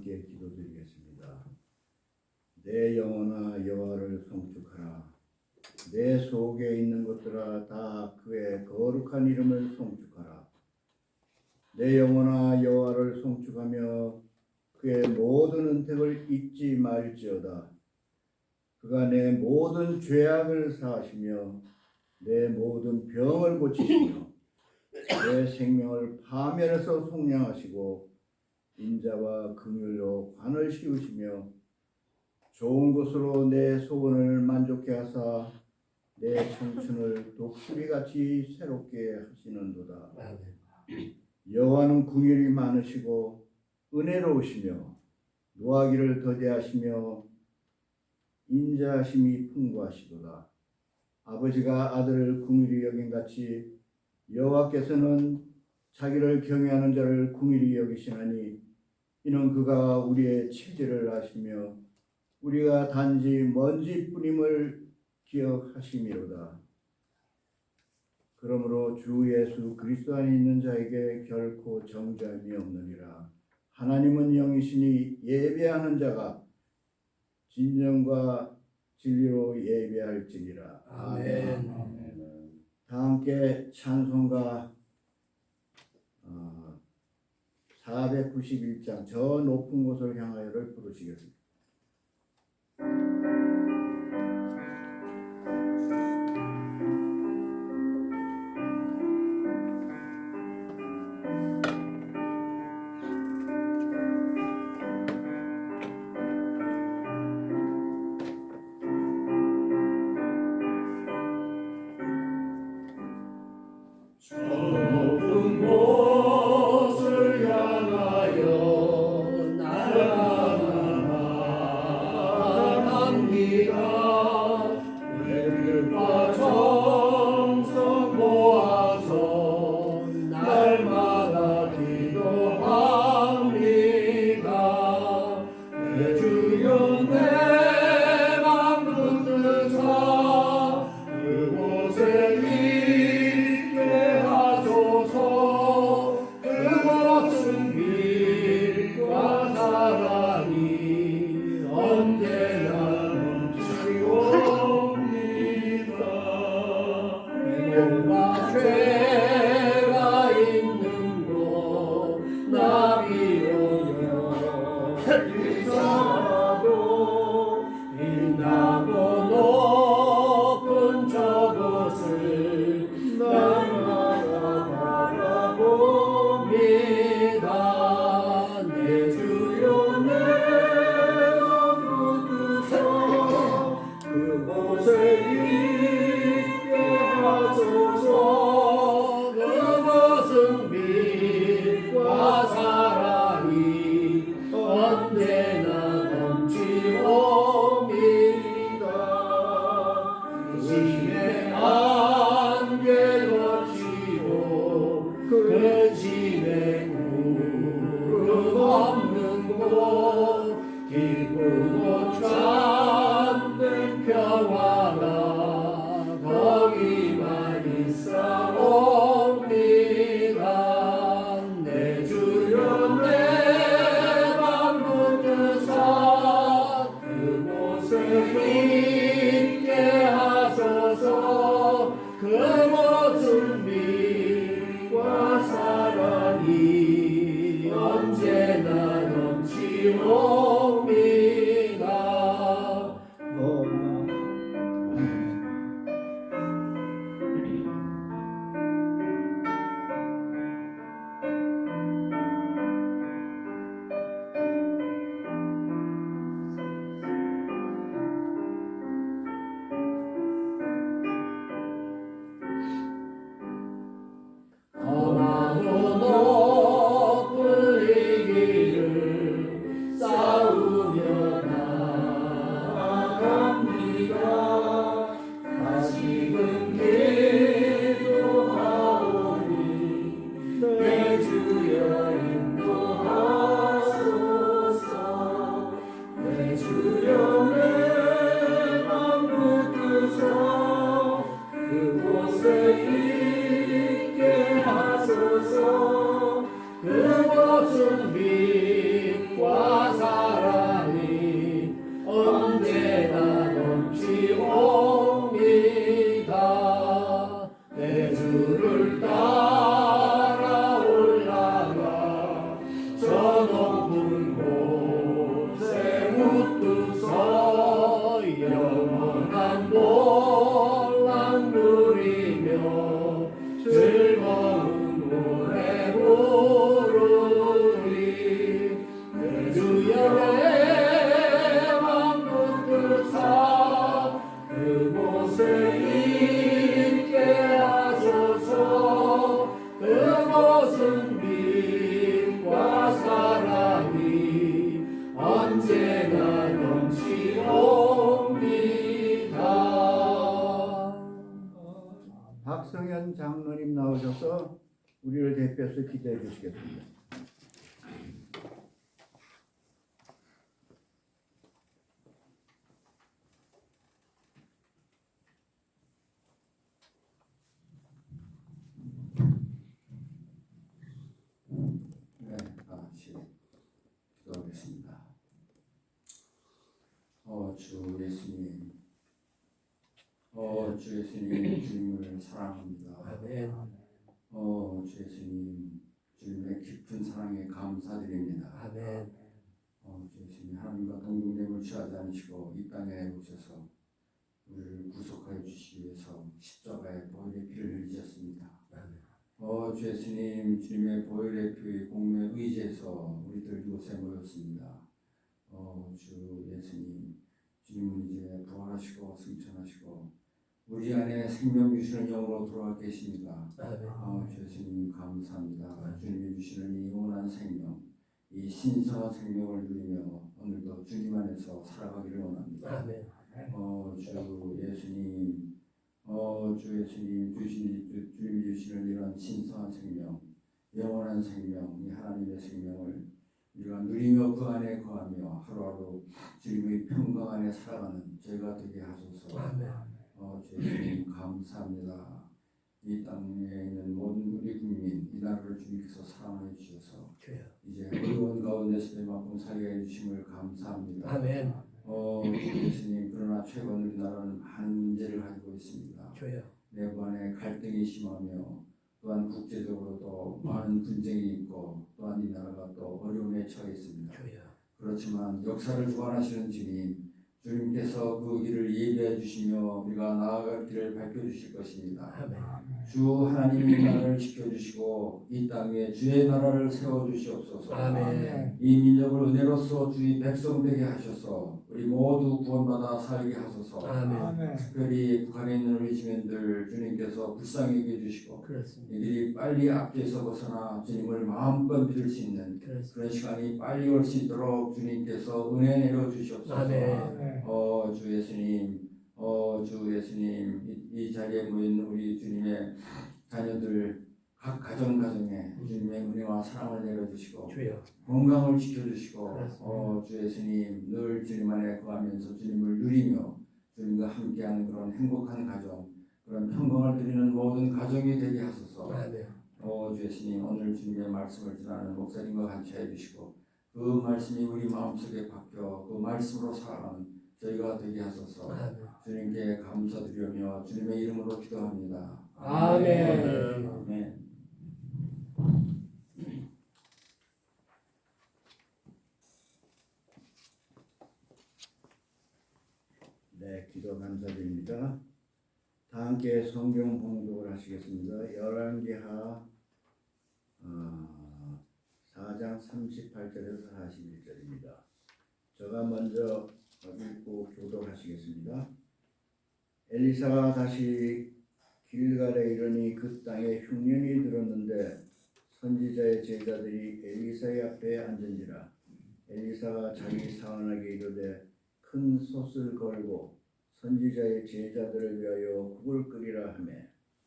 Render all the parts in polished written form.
함께 기도드리겠습니다. 내 영혼아 여호와를 송축하라. 내 속에 있는 것들아 다 그의 거룩한 이름을 송축하라. 내 영혼아 여호와를 송축하며 그의 모든 은택을 잊지 말지어다. 그가 내 모든 죄악을 사하시며 내 모든 병을 고치시며 내 생명을 파멸해서 속량하시고 인자와 긍휼로 관을 씌우시며 좋은 것으로 내 소원을 만족케 하사 내 청춘을 독수리같이 새롭게 하시는도다. 여호와는 긍휼이 많으시고 은혜로우시며 노하기를 더디하시며 인자하심이 풍부하시도다. 아버지가 아들을 긍휼히 여긴같이 여호와께서는 자기를 경외하는 자를 긍휼히 여기시나니 이는 그가 우리의 체질을 아시며 우리가 단지 먼지뿐임을 기억하심이로다. 그러므로 주 예수 그리스도 안에 있는 자에게 결코 정죄함이 없느니라. 하나님은 영이시니 예배하는 자가 진정과 진리로 예배할지니라. 아멘. 다 함께 찬송가 491장 저 높은 곳을 향하여를 부르시겠습니다. 그곳은 빛과 박성현 장로님 나오셔서 우리를 대표해서 기도해 주시겠습니다. 네, 다 같이 기도하겠습니다. 주 예수님, 주 예수님, 주님을 사랑합니다. 아멘. 주 예수님, 주님의 깊은 사랑에 감사드립니다. 아멘. 주 예수님, 하나님과 동등됨을 취하지 않으시고 이 땅에 내오셔서 우리를 구속하여 주시기 위해서 십자가의 보혈의 피를 흘리셨습니다. 주 예수님, 주님의 보혈의 피 공로에 의지해서 우리들 이곳에 모였습니다. 주 예수님, 주님은 이제 부활하시고 승천하시고 우리 안에 생명 주시는 영으로 돌아와 계십니다. 주 예수님 감사합니다. 주님이 주시는 이 영원한 생명, 이 신성한 생명을 누리며 오늘도 주님 안에서 살아가기를 원합니다. 아멘. 주 예수님, 주 예수님 주님이 주시는 이런 신성한 생명, 영원한 생명, 이 하나님의 생명을 우리가 누리며 그 안에 거하며 하루하루 주님의 평강 안에 살아가는 저희가 되게 하소서. 아멘. 주 예수님 감사합니다. 이 땅에 있는 모든 우리 국민, 이 나라를 주님께서 사랑해 주셔서 주여. 이제 어려운 가운데서 이만큼 살게 해주심을 감사합니다. 아멘. 주 예수님, 그러나 최근 우리나라는 많은 문제를 가지고 있습니다. 주여. 내부 안에 갈등이 심하며 또한 국제적으로도 많은 분쟁이 있고 또한 이 나라가 또 어려움에 처해 있습니다. 주여. 그렇지만 역사를 주관하시는 주님께서 그 길을 예비해 주시며 우리가 나아갈 길을 밝혀주실 것입니다. 아멘. 주 하나님의 나라를 지켜주시고 이 땅 위에 주의 나라를 세워주시옵소서. 아멘. 이 민족을 은혜로서 주의 백성 되게 하셔서 우리 모두 구원받아 살게 하소서. 아멘. 특별히 북한에 있는 우리 주민들 주님께서 불쌍히 여겨주시고 그렇습니다. 이들이 빨리 악죄에서 벗어나 주님을 마음껏 믿을 수 있는 그렇습니다. 그런 시간이 빨리 올 수 있도록 주님께서 은혜 내려 주시옵소서. 아멘. 주 예수님, 주 예수님, 이 자리에 모인 우리 주님의 자녀들 각 가정에 주님의 은혜와 사랑을 내려주시고 주여. 건강을 지켜주시고 그렇습니다. 주 예수님 늘 주님 안에 거하면서 주님을 누리며 주님과 함께하는 그런 행복한 가정, 그런 평강을 드리는 모든 가정이 되게 하소서. 아멘. 주 예수님, 오늘 주님의 말씀을 전하는 목사님과 같이 해주시고 그 말씀이 우리 마음속에 박혀 그 말씀으로 살아가는 저희가 되게 하소서. 아멘. 주님께 감사드리며 주님의 이름으로 기도합니다. 아멘. 아멘. 네, 기도 감사드립니다. 다 함께 성경 봉독을 하시겠습니다. 열왕기하 4장 38절에서 41절입니다. 제가 먼저 읽고 교독하시겠습니다. 엘리사가 다시 길갈에 이르니 그 땅에 흉년이 들었는데 선지자의 제자들이 엘리사의 앞에 앉은지라. 엘리사가 자기 사원에게 이르되 큰 솥을 걸고 선지자의 제자들을 위하여 국을 끓이라 하며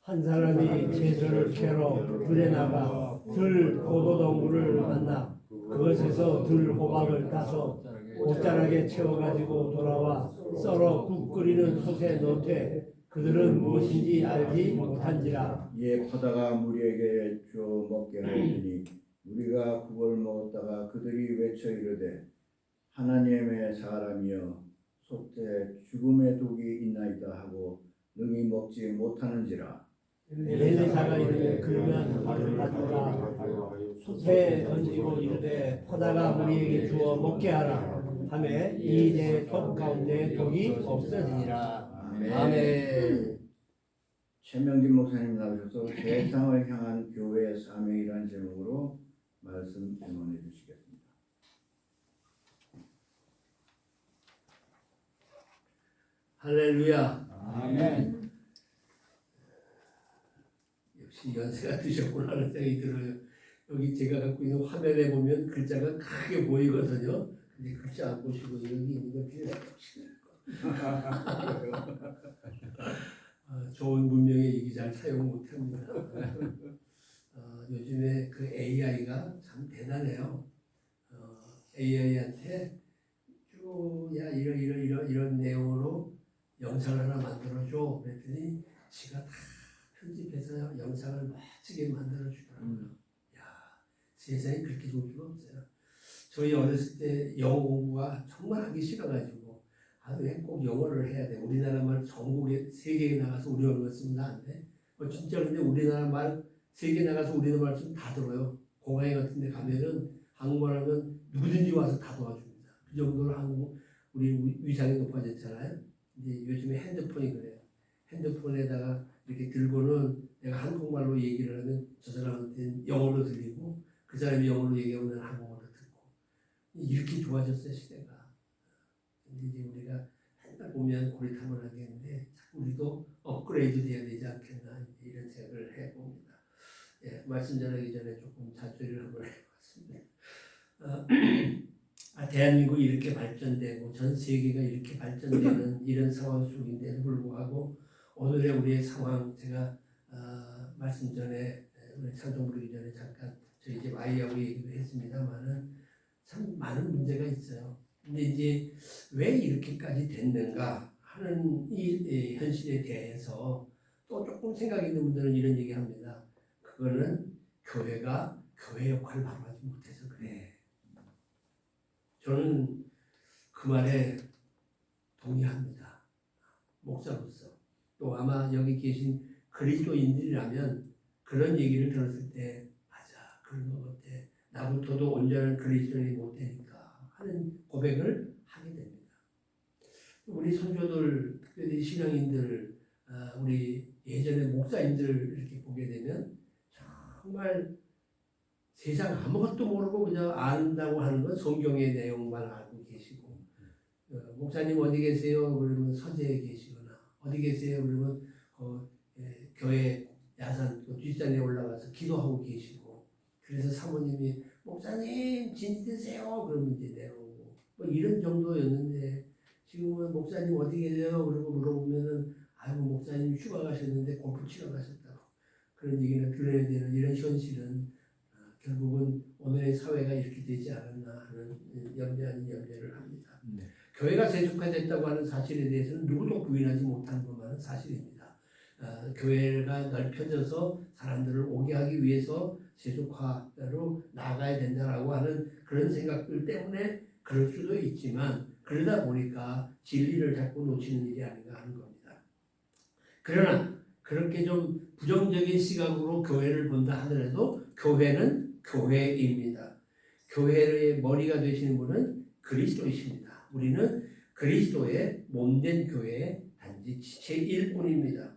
한 사람이 채소를 캐러 들에 나가 들 포도동굴을 만나 그것에서 들 호박을 따서 옷자락에 채워가지고 돌아와 썰어 국 끓이는 솥에 넣되 그들은 무엇인지 알지 못한지라. 이에 퍼다가 무리에게 주어 먹게 하였더니 우리가 국을 먹었다가 그들이 외쳐 이르되 하나님의 사람이여 솥에 죽음의 독이 있나이다 하고 능히 먹지 못하는지라. 엘리사가 이르되 그러면 밥을 가져라 솥에 던지고 이르되 퍼다가 무리에게 주어 먹게 하라 하매 이내 솥 가운데 독이 없어지니라. 아멘. 최명진 목사님 나오셔서 세상을 향한 교회의 사명이라는 제목으로 말씀 증언해 주시겠습니다. 할렐루야. 아멘. 역시 연세가 드셨구나 하는 생각이 들어요. 여기 제가 갖고 있는 화면에 보면 글자가 크게 보이거든요. 근데 글자 안 보시고 여기 있는 걸 빌려 보시는 거. 좋은 문명의 얘기 잘 사용 못합니다. 요즘에 그 AI가 참 대단해요. AI한테 야 이런 내용으로 영상을 하나 만들어줘. 그랬더니 지가 다 편집해서 영상을 멋지게 만들어주더라고요. 야, 세상에 그렇게 좋을 수가 없어요. 저희 어렸을 때 영어 공부가 정말 하기 싫어가지고 왜 꼭 영어를 해야 돼? 우리나라 말 전국에 세계에 나가서 우리나라 말 쓰면 안 돼? 진짜 근데 우리나라 말 세계 나가서 우리나라 말 쓰면 다 들어요. 공항에 같은 데 가면은 한국말 하면 누구든지 와서 다 도와줍니다. 그 정도로 한국 우리 위상이 높아졌잖아요. 이제 요즘에 핸드폰이 그래요. 핸드폰에다가 이렇게 들고는 내가 한국말로 얘기를 하면 저 사람한테는 영어로 들리고 그 사람이 영어로 얘기하면 나는 한국어로 듣고 이렇게 좋아졌어요 시대가. 근데 이제 우리가 맨날 보면 고리타분을 하겠는데 우리도 업그레이드 돼야 되지 않겠나 이런 생각을 해봅니다. 예, 말씀 전하기 전에 조금 자초를 한번 해봤습니다. 대한민국이 이렇게 발전되고 전 세계가 이렇게 발전되는 이런 상황 속인데도 불구하고 오늘의 우리의 상황 제가 말씀 전에 우리 찬송 부르기 전에 잠깐 저희 집 아이하고 얘기도 했습니다만은 참 많은 문제가 있어요. 근데 이제 왜 이렇게까지 됐는가 하는 이 현실에 대해서 또 조금 생각 있는 분들은 이런 얘기합니다. 그거는 교회가 교회 역할을 바로 하지 못해서 그래. 저는 그 말에 동의합니다. 목사로서. 또 아마 여기 계신 그리스도인들이라면 그런 얘기를 들었을 때 맞아 그런 것 같아. 나부터도 온전한 그리스도인이 못 되니까 하는 고백을 하게 됩니다. 우리 선조들, 특별히 신앙인들, 우리 예전에 목사님들 이렇게 보게 되면 정말 세상 아무것도 모르고 그냥 안다고 하는 건 성경의 내용만 알고 계시고 목사님 어디 계세요? 그러면 서재에 계시거나 어디 계세요? 그러면 교회 야산 뒷산에 올라가서 기도하고 계시고 그래서 사모님이 목사님 진 드세요 그러면 이제 내려오고 뭐 이런 정도였는데 지금은 목사님 어디 계세요? 그러고 물어보면은 아이고 목사님 휴가 가셨는데 골프 치러 가셨다고 그런 얘기는 들어야 되는 이런 현실은 결국은 오늘의 사회가 이렇게 되지 않았나 하는 염려 아닌 염려를 합니다. 교회가 세속화됐다고 하는 사실에 대해서는 누구도 부인하지 못하는 것만은 사실입니다. 교회가 넓혀져서 사람들을 오게 하기 위해서 세속화로 나아가야 된다라고 하는 그런 생각들 때문에 그럴 수도 있지만 그러다 보니까 진리를 자꾸 놓치는 일이 아닌가 하는 겁니다. 그러나 그렇게 좀 부정적인 시각으로 교회를 본다 하더라도 교회는 교회입니다. 교회의 머리가 되시는 분은 그리스도이십니다. 우리는 그리스도의 몸된 교회의 단지 지체일 뿐입니다.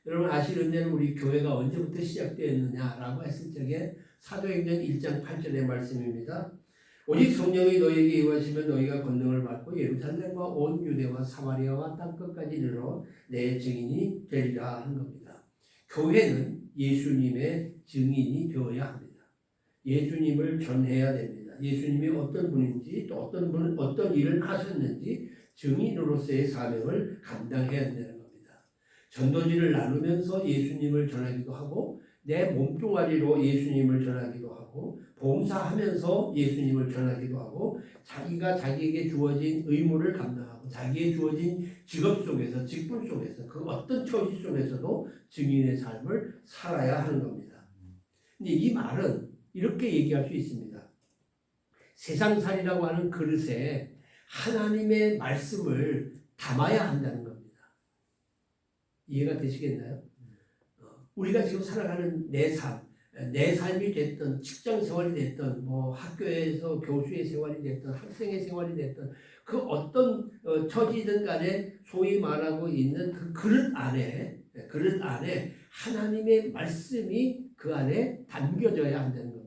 여러분 아시는 우리 교회가 언제부터 시작되었느냐라고 했을 적에 사도행전 1장 8절의 말씀입니다. 오직 성령이 너희에게 임하시면 너희가 권능을 받고 예루살렘과 온 유대와 사마리아와 땅끝까지 이르러 내 증인이 되리라 하는 겁니다. 교회는 예수님의 증인이 되어야 합니다. 예수님을 전해야 됩니다. 예수님이 어떤 분인지 또 어떤 분은 어떤 일을 하셨는지 증인으로서의 사명을 감당해야 된다는 겁니다. 전도지를 나누면서 예수님을 전하기도 하고 내 몸뚱아리로 예수님을 전하기도 하고 봉사하면서 예수님을 전하기도 하고 자기가 자기에게 주어진 의무를 감당하고 자기에 주어진 직업 속에서 직분 속에서 그 어떤 처지 속에서도 증인의 삶을 살아야 하는 겁니다. 근데 이 말은 이렇게 얘기할 수 있습니다. 세상살이라고 하는 그릇에 하나님의 말씀을 담아야 한다는 겁니다. 이해가 되시겠나요? 우리가 지금 살아가는 내 삶이 됐던 직장 생활이 됐던 뭐 학교에서 교수의 생활이 됐던 학생의 생활이 됐던 그 어떤 처지든 간에 소위 말하고 있는 그 그릇 안에 하나님의 말씀이 그 안에 담겨져야 한다는 겁니다.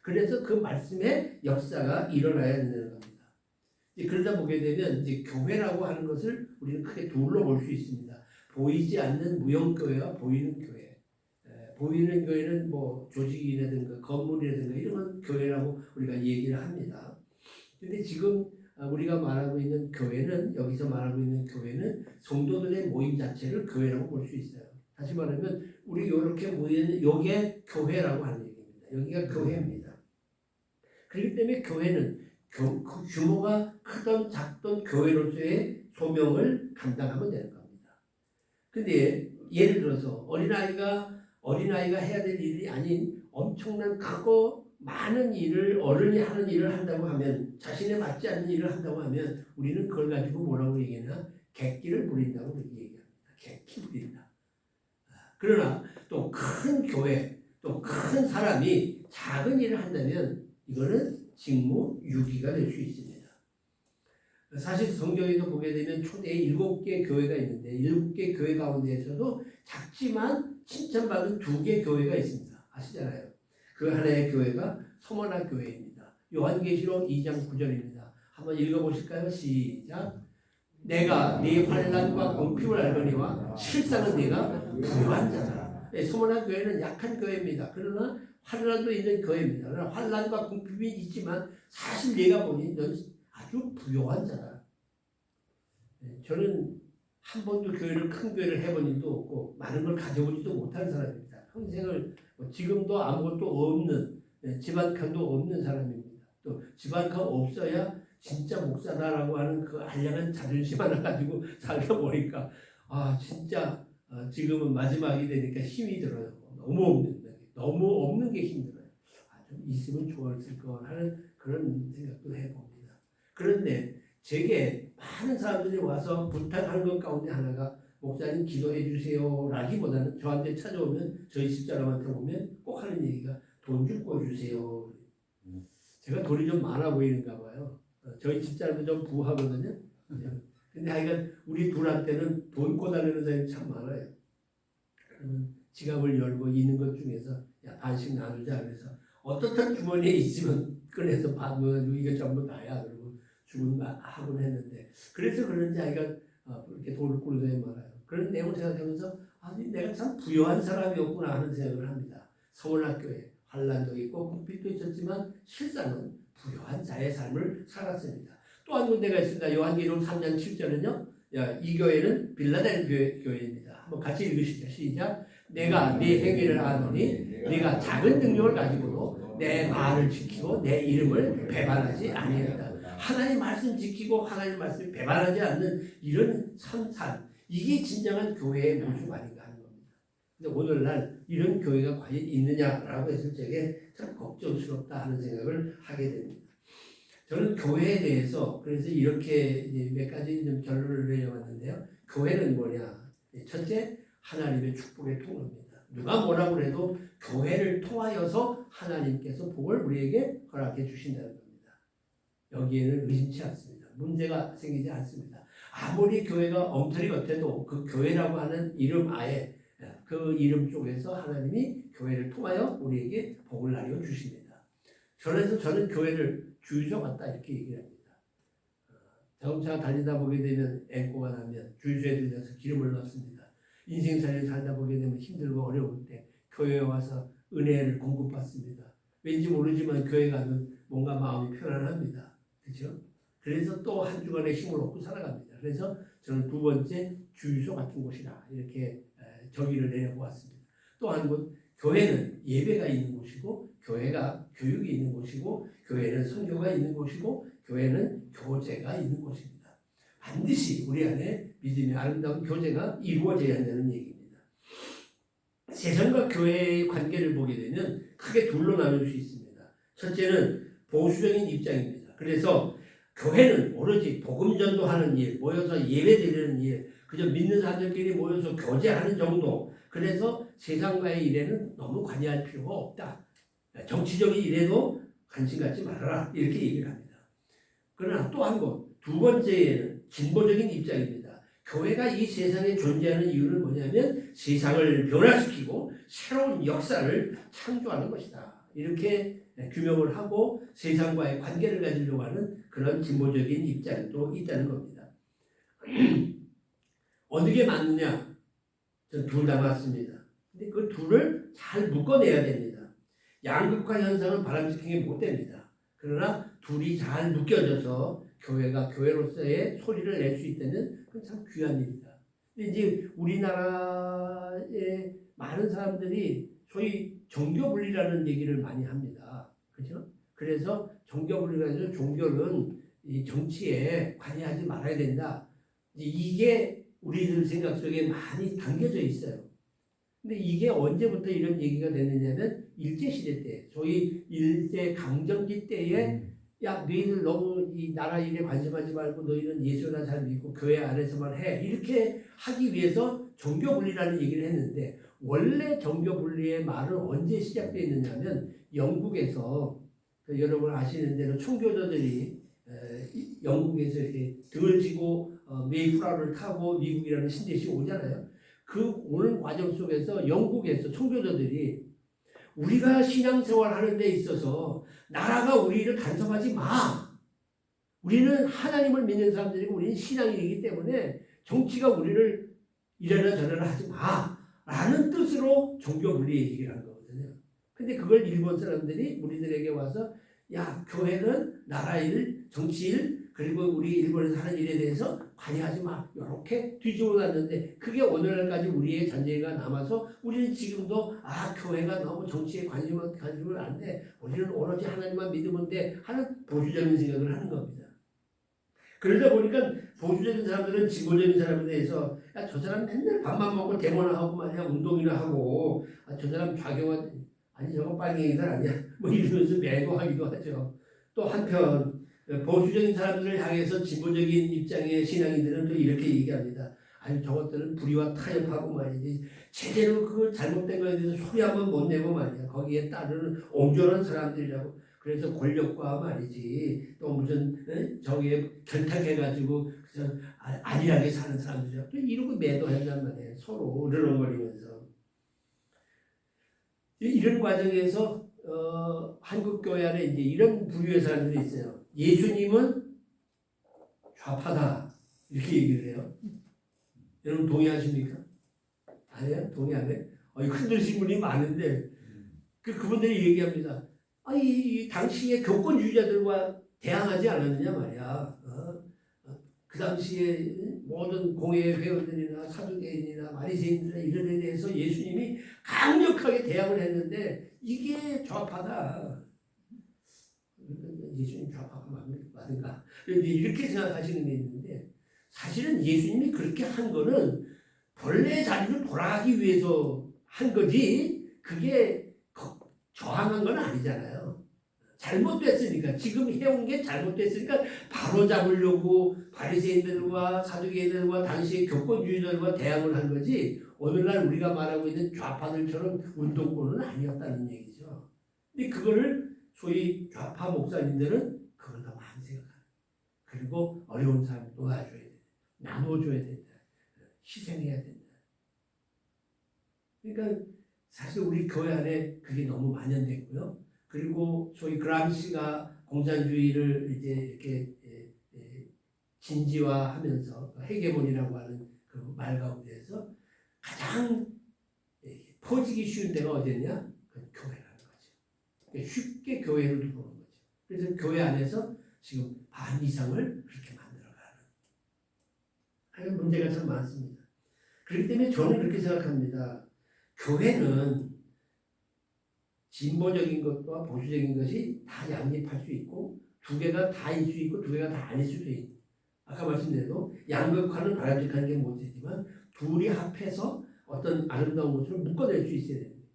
그래서 그 말씀의 역사가 일어나야 된다는 겁니다. 그러다 보게 되면 이제 교회라고 하는 것을 우리는 크게 둘로 볼 수 있습니다. 보이지 않는 무형교회와 보이는 교회. 보이는 교회는 뭐 조직이라든가 건물이라든가 이런 건 교회라고 우리가 얘기를 합니다. 근데 지금 우리가 말하고 있는 교회는 여기서 말하고 있는 교회는 성도들의 모임 자체를 교회라고 볼 수 있어요. 다시 말하면 우리 이렇게 모이는 여기에 교회라고 하는 얘기입니다. 여기가 교회입니다. 그렇기 때문에 교회는 규모가 크던 작던 교회로서의 소명을 감당하면 되는 겁니다. 근데 예를 들어서 어린아이가 해야 될 일이 아닌 엄청난 크고 많은 일을 어른이 하는 일을 한다고 하면 자신에 맞지 않는 일을 한다고 하면 우리는 그걸 가지고 뭐라고 얘기하나 객기를 부린다고 그렇게 얘기합니다. 객기 부린다. 그러나 또 큰 교회 또 큰 사람이 작은 일을 한다면 이거는 직무유기가 될 수 있습니다. 사실 성경에도 보게 되면 초대에 7개 교회가 있는데 7개 교회 가운데에서도 작지만 칭찬받은 2개 교회가 있습니다. 아시잖아요. 그 하나의 교회가 서머나 교회입니다. 요한계시록 2장 9절입니다. 한번 읽어보실까요? 시작. 내가 네 환난과 궁핍을 알거니와 실상은 네가 부유한 자다. 서머나 교회는 약한 교회입니다. 그러나 환난도 있는 교회입니다. 그러나 환난과 궁핍이 있지만 사실 네가 보니 넌 아주 부유한 자다. 저는 한 번도 큰 교회를 해본 일도 없고 많은 걸 가져보지도 못한 사람입니다. 평생을 지금도 아무것도 없는 집안칸도 없는 사람입니다. 또 집안칸 없어야 진짜 목사다라고 하는 그 알량한 자존심 하나 가지고 살다 보니까 진짜 지금은 마지막이 되니까 힘이 들어요. 너무 없는 게 힘들어요. 좀 있으면 좋았을 거 하는 그런 생각도 해봅니다. 그런데 제게 많은 사람들이 와서 부탁하는 것 가운데 하나가 목사님 기도해 주세요 라기보다는 저한테 찾아오면 저희 집사람한테 보면 꼭 하는 얘기가 돈 좀 꿔주세요. 제가 돈이 좀 많아 보이는가 봐요. 저희 집사람도 좀 부하거든요. 근데 하여간 우리 둘한테는 돈 꿔달라는 사람이 참 많아요. 그러면 지갑을 열고 있는 것 중에서 야 반씩 나누자 그래서 어떻든 주머니에 있으면 꺼내서 받으면 이거 전부 나야 그러고 주문 하곤 했는데 그래서 그런지 아이가 이렇게 돈을 꾸르더니 말아요. 그런 내용을 생각하면서 내가 참 부유한 사람이었구나 하는 생각을 합니다. 서울학교에 환란도 있고 궁핍도 있었지만 실상은 부유한 자의 삶을 살았습니다. 또 한 군데가 있습니다. 요한계시록 3장 7절은요. 이 교회는 빌라델 교회입니다. 한번 같이 읽으시죠. 시작. 내가 네 행위를 아노니 네가 작은 능력을 가지고도 내 말을 지키고 내 이름을 배반하지 아니했다. 하나님 말씀 지키고 하나님 말씀 배반하지 않는 이런 삶 이게 진정한 교회의 모습 아닌가 하는 겁니다. 근데 오늘날 이런 교회가 과연 있느냐라고 했을 적에 참 걱정스럽다 하는 생각을 하게 됩니다. 저는 교회에 대해서 그래서 이렇게 몇 가지 좀 결론을 내려왔는데요. 교회는 뭐냐? 첫째, 하나님의 축복의 통로입니다. 누가 뭐라고 해도 교회를 통하여서 하나님께서 복을 우리에게 허락해 주신다는 겁니다. 여기에는 의심치 않습니다. 문제가 생기지 않습니다. 아무리 교회가 엉터리 같아도 그 교회라고 하는 이름 아예 그 이름 쪽에서 하나님이 교회를 통하여 우리에게 복을 나뉘어 주십니다. 그래서 저는 교회를 주유소 같다 이렇게 얘기를 합니다. 자동차 달리다 보게 되면 앵꼬가 나면 주유소에 들려서 기름을 넣습니다. 인생살이를 살다 보게 되면 힘들고 어려울 때 교회에 와서 은혜를 공급받습니다. 왠지 모르지만 교회 가면 뭔가 마음이 편안합니다. 그렇죠? 그래서 또 한 주간의 힘을 얻고 살아갑니다. 그래서 저는 두 번째 주유소 같은 곳이라 이렇게 정의를 내려보았습니다. 또 한 곳, 교회는 예배가 있는 곳이고 교회가 교육이 있는 곳이고 교회는 선교가 있는 곳이고 교회는 교제가 있는 곳입니다. 반드시 우리 안에 믿음의 아름다운 교제가 이루어져야 한다는 얘기입니다. 세상과 교회의 관계를 보게 되면 크게 둘로 나눌 수 있습니다. 첫째는 보수적인 입장입니다. 그래서 교회는 오로지 복음 전도하는 일, 모여서 예배 드리는 일, 그저 믿는 사람들끼리 모여서 교제하는 정도. 그래서 세상과의 일에는 너무 관여할 필요가 없다. 정치적인 일에도 관심 갖지 말아라. 이렇게 얘기를 합니다. 그러나 또 한 곳, 두 번째에는 진보적인 입장입니다. 교회가 이 세상에 존재하는 이유는 뭐냐면 세상을 변화시키고 새로운 역사를 창조하는 것이다. 이렇게 규명을 하고 세상과의 관계를 가지려고 하는 그런 진보적인 입장도 있다는 겁니다. 어느 게 맞느냐? 전 둘 다 맞습니다. 근데 그 둘을 잘 묶어내야 됩니다. 양극화 현상은 바람직하게 못 됩니다. 그러나 둘이 잘 묶여져서 교회가 교회로서의 소리를 낼 수 있다면 그건 참 귀한 일이다. 근데 이제 우리나라의 많은 사람들이 소위 정교분리라는 얘기를 많이 합니다. 그렇죠? 그래서 정교분리라서 종교는 이 정치에 관여하지 말아야 된다. 이게 우리들 생각 속에 많이 담겨져 있어요. 근데 이게 언제부터 이런 얘기가 됐느냐면 일제시대 때, 소위 일제 강점기 때에 야 너희들 너무 이 나라 일에 관심하지 말고 너희는 예수나 잘 믿고 교회 안에서만 해. 이렇게 하기 위해서 정교분리라는 얘기를 했는데 원래 정교분리의 말은 언제 시작되었느냐면 영국에서 여러분 아시는 대로 총교도들이 영국에서 이렇게 등을 지고 메이플라워를 타고 미국이라는 신대시 오잖아요. 그 오는 과정 속에서 영국에서 총교도들이 우리가 신앙생활 하는 데 있어서 나라가 우리를 간섭하지 마. 우리는 하나님을 믿는 사람들이고 우리는 신앙인이기 때문에 정치가 우리를 이래라 저래라 하지 마. 라는 뜻으로 종교분리 얘기를 한 거거든요. 근데 그걸 일본 사람들이 우리들에게 와서 야 교회는 나라 일, 정치 일, 그리고 우리 일본에서 하는 일에 대해서 관여하지 마. 이렇게 뒤집어 놨는데 그게 오늘날까지 우리의 잔재가 남아서 우리는 지금도 교회가 너무 정치에 관심을 안 돼. 우리는 오로지 하나님만 믿으면 돼. 하는 보수적인 생각을 하는 겁니다. 그러다 보니까 보수적인 사람들은 진보적인 사람에 대해서 야, 저 사람 맨날 밥만 먹고 데모나 하고 말이야 운동이나 하고 저 사람 좌경화 아니 저거 빨갱이들 아니야 뭐 이러면서 매도하기도 하죠. 또 한편 보수적인 사람들을 향해서 진보적인 입장의 신앙인들은 또 이렇게 얘기합니다. 아니 저것들은 불의와 타협하고 말이지 제대로 그 잘못된 거에 대해서 소리 한번 못 내고 말이야. 거기에 따르는 옹졸한 사람들이라고. 그래서 권력과 말이지 또 무슨 저기에 결탁해가지고 안일하게 사는 사람들이라고 또 이러고 매도한단 말이에요. 서로 으르렁거리면서. 이런 과정에서 한국 교회 안에 이제 이런 부류의 사람들이 있어요. 예수님은 좌파다 이렇게 얘기를 해요. 여러분 동의하십니까? 아니요, 동의 안 해. 흔들리신 분이 많은데 그분들이 얘기합니다. 이 당시에 교권주의자들과 대항하지 않았느냐 말이야. 그 당시에 모든 공회 회원들이나 사두개인이나 바리새인들이나 이런 데 대해서 예수님이 강력하게 대항을 했는데 이게 좌파다. 예수님 좌파가 맞는가? 이렇게 생각하시는 게 있는데 사실은 예수님이 그렇게 한 거는 본래 자리로 돌아가기 위해서 한 거지 그게 저항한 건 아니잖아요. 잘못됐으니까 지금 해온 게 잘못됐으니까 바로 잡으려고 바리새인들과 사두개인들과 당시의 교권주의자들과 대항을 한 거지 오늘날 우리가 말하고 있는 좌파들처럼 운동권은 아니었다는 얘기죠. 근데 그거를 소위 좌파 목사님들은 그걸 더 많이 생각하는. 그리고 어려운 사람 도와줘야 된다. 나눠줘야 된다. 희생해야 된다. 그러니까 사실 우리 교회 안에 그게 너무 만연됐고요. 그리고 소위 그람시가 공산주의를 이제 이렇게 진지화하면서 헤게몬이라고 하는 그 말 가운데에서 가장 퍼지기 쉬운 데가 어디냐? 그건 교회라는 거죠. 쉽게 교회를 들어오는 거죠. 그래서 교회 안에서 지금 반 이상을 그렇게 만들어가는 하여간 문제가 참 많습니다. 그렇기 때문에 저는 그렇게 생각합니다. 교회는 진보적인 것과 보수적인 것이 다 양립할 수 있고 두 개가 다일 수 있고 두 개가 다 아닐 수도 있고 아까 말씀드린 양극화는 바람직한 게 못 되지만 둘이 합해서 어떤 아름다운 것을 묶어낼 수 있어야 됩니다.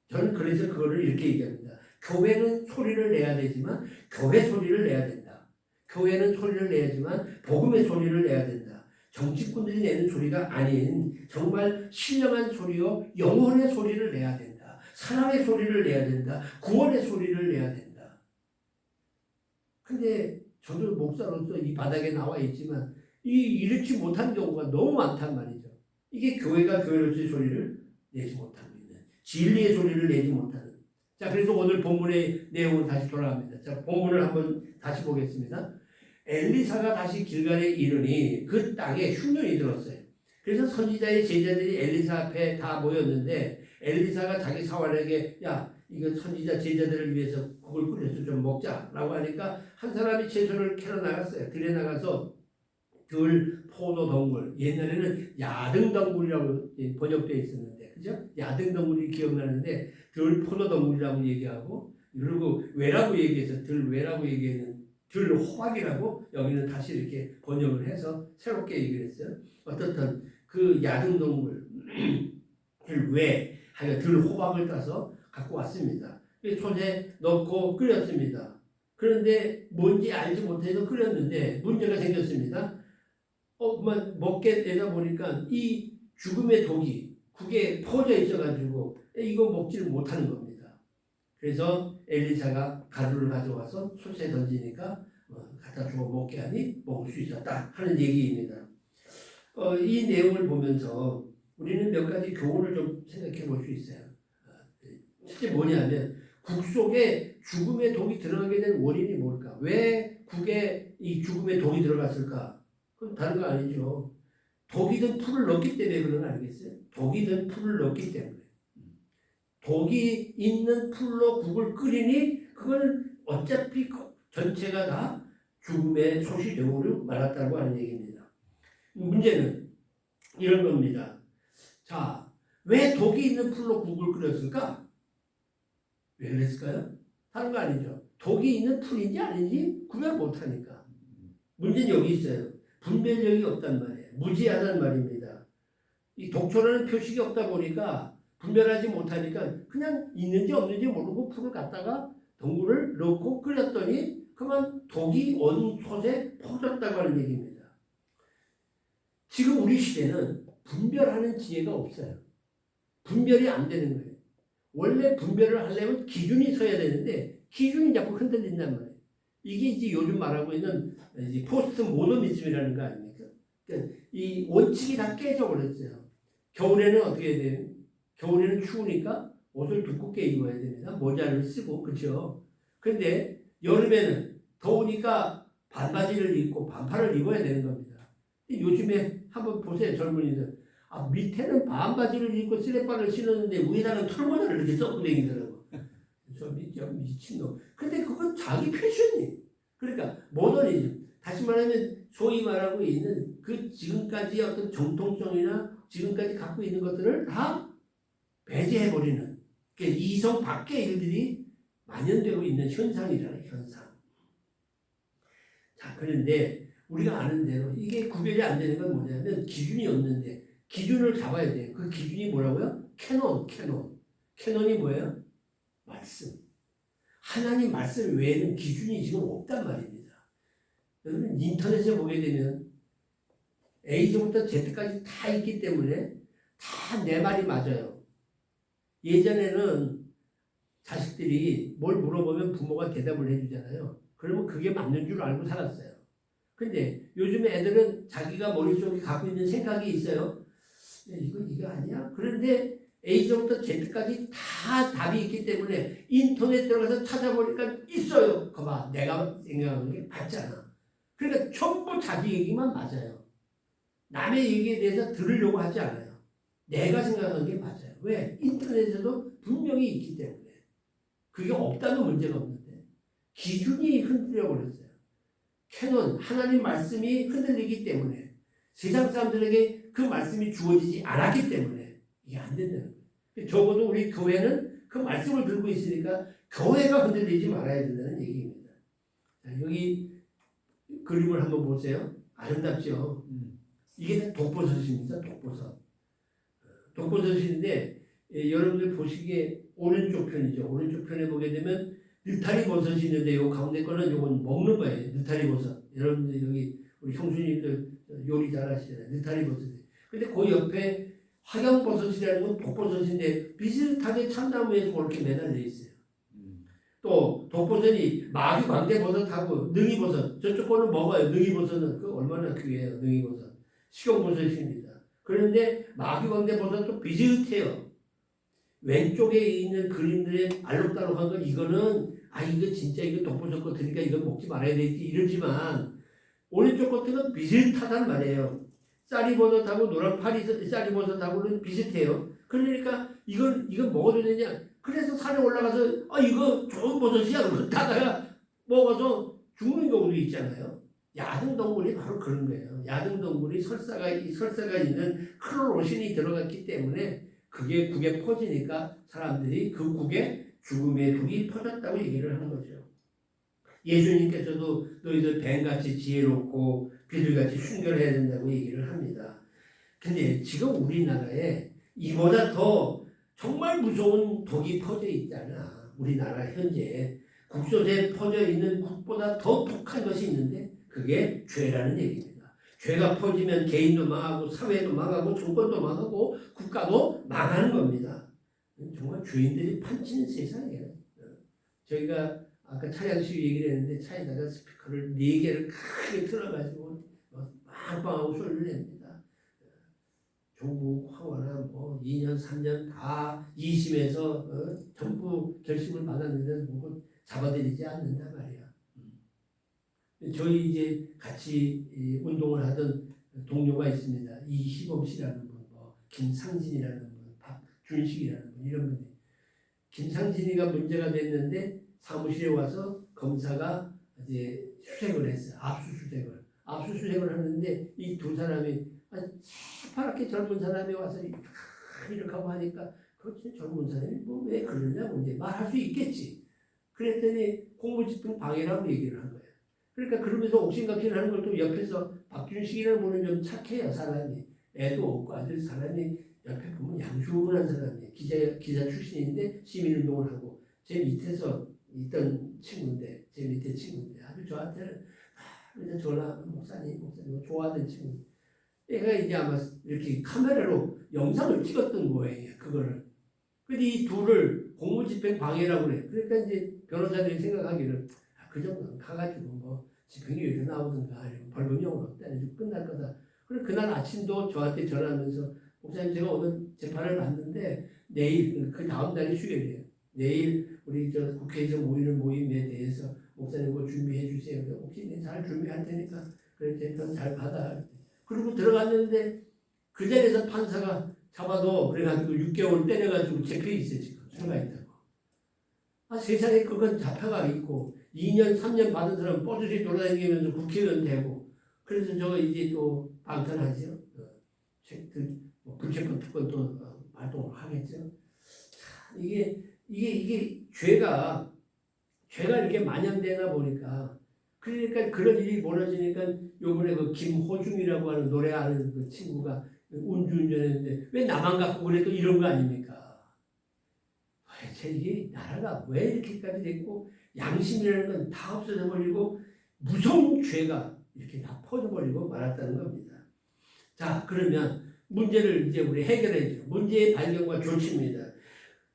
저는 그래서 그거를 이렇게 얘기합니다. 교회는 소리를 내야 되지만 교회 소리를 내야 된다. 교회는 소리를 내야지만 복음의 소리를 내야 된다. 정치꾼들이 내는 소리가 아닌 정말 신령한 소리요 영혼의 소리를 내야 된다. 사랑의 소리를 내야 된다. 구원의 소리를 내야 된다. 근데 저도 목사로서 이 바닥에 나와 있지만 이렇지 못한 경우가 너무 많단 말이죠. 이게 교회가 교회로서의 소리를 내지 못하고 있는 진리의 소리를 내지 못하는. 자, 그래서 오늘 본문의 내용으로 다시 돌아갑니다. 자, 본문을 한번 다시 보겠습니다. 엘리사가 다시 길갈에 이르니 그 땅에 흉년이 들었어요. 그래서 선지자의 제자들이 엘리사 앞에 다 모였는데 엘리사가 자기 사환에게 야 이거 선지자 제자들을 위해서 국을 끓여서 좀 먹자라고 하니까 한 사람이 채소를 캐러 나갔어요. 들에 나가서 들 포도덩굴, 옛날에는 야등덩굴이라고 번역되어 있었는데, 그죠? 야등덩굴이 기억나는데 들 포도덩굴이라고 얘기하고, 그리고 왜라고 얘기해서 들 왜라고 얘기했는 들 호박이라고 여기는 다시 이렇게 번역을 해서 새롭게 얘기를 했어요. 어떻든 그 야등덩굴 들 왜, 하여간 들 호박을 따서 갖고 왔습니다. 솥에 넣고 끓였습니다. 그런데 뭔지 알지 못해서 끓였는데 문제가 생겼습니다. 먹게 되다 보니까 이 죽음의 독이 국에 퍼져 있어가지고 이거 먹지를 못하는 겁니다. 그래서 엘리사가 가루를 가져와서 솥에 던지니까 갖다 주워 먹게 하니 먹을 수 있었다 하는 얘기입니다. 이 내용을 보면서 우리는 몇 가지 교훈을 좀 생각해 볼 수 있어요. 실제 뭐냐면 국 속에 죽음의 독이 들어가게 된 원인이 뭘까? 왜 국에 이 죽음의 독이 들어갔을까? 그건 다른 거 아니죠. 독이 든 풀을 넣기 때문에 그런 거 아니겠어요? 독이 든 풀을 넣기 때문에. 독이 있는 풀로 국을 끓이니 그건 어차피 전체가 다 죽음의 소시적으로 말았다고 하는 얘기입니다. 문제는 이런 겁니다. 자, 왜 독이 있는 풀로 국을 끓였을까? 왜 그랬을까요? 다른 거 아니죠. 독이 있는 풀인지 아닌지 구별 못하니까. 문제는 여기 있어요. 분별력이 없단 말이에요. 무지하단 말입니다. 이 독초라는 표식이 없다 보니까 분별하지 못하니까 그냥 있는지 없는지 모르고 풀을 갖다가 덩굴을 넣고 끓였더니 그만 독이 온 솥에 퍼졌다고 하는 얘기입니다. 지금 우리 시대는 분별하는 지혜가 없어요. 분별이 안 되는 거예요. 원래 분별을 하려면 기준이 서야 되는데 기준이 자꾸 흔들린단 말이에요. 이게 이제 요즘 말하고 있는 이제 포스트 모더니즘이라는 거 아닙니까? 그러니까 이 원칙이 다 깨져버렸어요. 겨울에는 어떻게 해야 돼요? 겨울에는 추우니까 옷을 두껍게 입어야 됩니다. 모자를 쓰고, 그렇죠? 근데 여름에는 더우니까 반바지를 입고 반팔을 입어야 되는 겁니다. 요즘에 한번 보세요, 젊은이들. 밑에는 반바지를 입고 쓰레빠를 신었는데 위에다가 털모자를 이렇게 썩고 다니더라고. 저 미친놈. 근데 그건 자기 패션이에요. 그러니까 모더니즘. 다시 말하면 소위 말하고 있는 그 지금까지 어떤 정통성이나 지금까지 갖고 있는 것들을 다 배제해버리는 그러니까 이성 밖의 일들이 만연되고 있는 현상이잖아요. 현상. 자, 그런데 우리가 아는 대로 이게 구별이 안 되는 건 뭐냐면 기준이 없는데 기준을 잡아야 돼요. 그 기준이 뭐라고요? 캐논이 뭐예요? 말씀. 하나님 말씀 외에는 기준이 지금 없단 말입니다. 여러분 인터넷에 보게 되면 A부터 Z까지 다 있기 때문에 다 내 말이 맞아요. 예전에는 자식들이 뭘 물어보면 부모가 대답을 해주잖아요. 그러면 그게 맞는 줄 알고 살았어요. 근데 요즘 애들은 자기가 머릿속에 갖고 있는 생각이 있어요. 이거 아니야? 그런데 A부터 Z까지 다 답이 있기 때문에 인터넷 들어가서 찾아보니까 있어요. 거봐, 내가 생각하는 게 맞잖아. 그러니까 전부 자기 얘기만 맞아요. 남의 얘기에 대해서 들으려고 하지 않아요. 내가 생각하는 게 맞아요. 왜? 인터넷에도 분명히 있기 때문에. 그게 없다는 문제가 없는데 기준이 흔들려버렸어요. 하나님 말씀이 흔들리기 때문에 세상 사람들에게 그 말씀이 주어지지 않았기 때문에 이게 안 된다는 거예요. 적어도 우리 교회는 그 말씀을 들고 있으니까 교회가 흔들리지 말아야 된다는 얘기입니다. 자, 여기 그림을 한번 보세요. 아름답죠? 이게 독버섯입니다. 독버섯인데 여러분들 보시기에 오른쪽 편이죠. 오른쪽 편에 보게 되면 느타리 버섯이 있는데 요 가운데 거는 요건 먹는 거예요. 느타리 버섯. 여러분들 여기 우리 형수님들 요리 잘 하시잖아요. 느타리 버섯. 근데 그 옆에 화경버섯이라는 건 독버섯인데 비슷하게 참나무에서 그렇게 매달려 있어요. 또 독버섯이 마귀광대버섯하고 능이버섯 저쪽 거는 먹어요. 능이버섯은 그 얼마나 귀해요. 능이버섯. 식용버섯입니다. 그런데 마귀광대버섯도 비슷해요. 왼쪽에 있는 그림들의 알록달록한 건 이거는 이거 진짜 이거 독버섯 같으니까 이거 먹지 말아야 되지 이러지만 오른쪽 것들은 비슷하단 말이에요. 쌀이버섯하고 노란 파리 쌀이버섯하고는 비슷해요. 그러니까 이건 먹어도 되냐? 그래서 산에 올라가서 이거 좋은 버섯이야. 그거 따다가 먹어서 죽는 경우도 있잖아요. 야생동물이 바로 그런 거예요. 야생동물이 설사가 있는 클로로신이 들어갔기 때문에 그게 국에 퍼지니까 사람들이 그 국에 죽음의 독이 퍼졌다고 얘기를 하는 거죠. 예수님께서도 너희들 뱀같이 지혜롭고 비둘같이 순결해야 된다고 얘기를 합니다. 근데 지금 우리나라에 이보다 더 정말 무서운 독이 퍼져 있잖아. 우리나라 현재 국소에 퍼져 있는 국보다 더 독한 것이 있는데 그게 죄라는 얘기입니다. 죄가 퍼지면 개인도 망하고 사회도 망하고 정권도 망하고 국가도 망하는 겁니다. 정말 죄인들이 판치는 세상이에요. 저희가 아까 차량식 얘기를 했는데 차에다가 스피커를 4개를 크게 틀어가지고 빵빵하고 소리를 냅니다. 조국, 황원아 2년, 3년 다 2심에서 전부 결심을 받았는데 뭐 잡아들이지 않는단 말이야. 저희 이제 같이 운동을 하던 동료가 있습니다. 이희범 씨라는 분, 김상진이라는 분, 박준식이라는 분, 이런 분이. 김상진이가 문제가 됐는데 사무실에 와서 검사가 이제 수색을 했어요. 압수수색을 하는데 이 두 사람이 새파랗게 젊은 사람이 와서 이렇게 하고 하니까 그렇지 젊은 사람이 뭐 왜 그러냐고 이제 말할 수 있겠지. 그랬더니 공무집행 방해라고 얘기를 한 거예요. 그러니까 그러면서 옥신각신 하는 걸 또 옆에서 박준식이라는 분은 좀 착해요. 사람이. 애도 없고 아주 사람이 옆에 보면 양주분한 사람이에요. 기자 출신인데 시민운동을 하고 제 밑에서 있던 친구인데 제 밑에 친구인데 아주 저한테는 그냥 전화하면 목사님 좋아하던 친구. 얘가 이제 아마 이렇게 카메라로 영상을 찍었던 거예요. 그거를. 근데 이 둘을 공무집행 방해라고 그래. 그러니까 이제 변호사들이 생각하기를 그 정도는 가가지고 집행이 이렇게 나오든가 아니면 벌금형은 없다. 끝날 거다. 그리고 그날 아침도 저한테 전화하면서 목사님 제가 오늘 재판을 받는데 내일 그 다음 날이 수요일이에요. 내일 우리 저 국회에서 모이는 모임에 대해서 목사님 뭐 준비해 주세요. 혹시 잘 준비할 테니까 그래 재판 잘 받아. 그리고 들어갔는데 그 자리에서 판사가 잡아도 그래가지고 6개월 때려가지고 잡혀 있어요. 지금 수가 있다고. 세상에 그건 잡혀가 있고 2년 3년 받은 사람 뻗으시 돌아다니면서 국회의원 되고 그래서 저 이제 또 방탄하죠. 불체포 특권도 발동을 하겠죠. 이게 죄가 이렇게 만연되다 보니까 그러니까 그런 일이 벌어지니까 요번에 그 김호중이라고 하는 노래하는 그 친구가 음주운전했는데 왜 나만 갖고 그래 또 이런 거 아닙니까? 도대체 이게 나라가 왜 이렇게까지 됐고 양심이라는 건 다 없어져 버리고 무서운 죄가 이렇게 다 퍼져버리고 말았다는 겁니다. 자 그러면 문제를 이제 우리 해결해야죠. 문제의 발견과 조치입니다.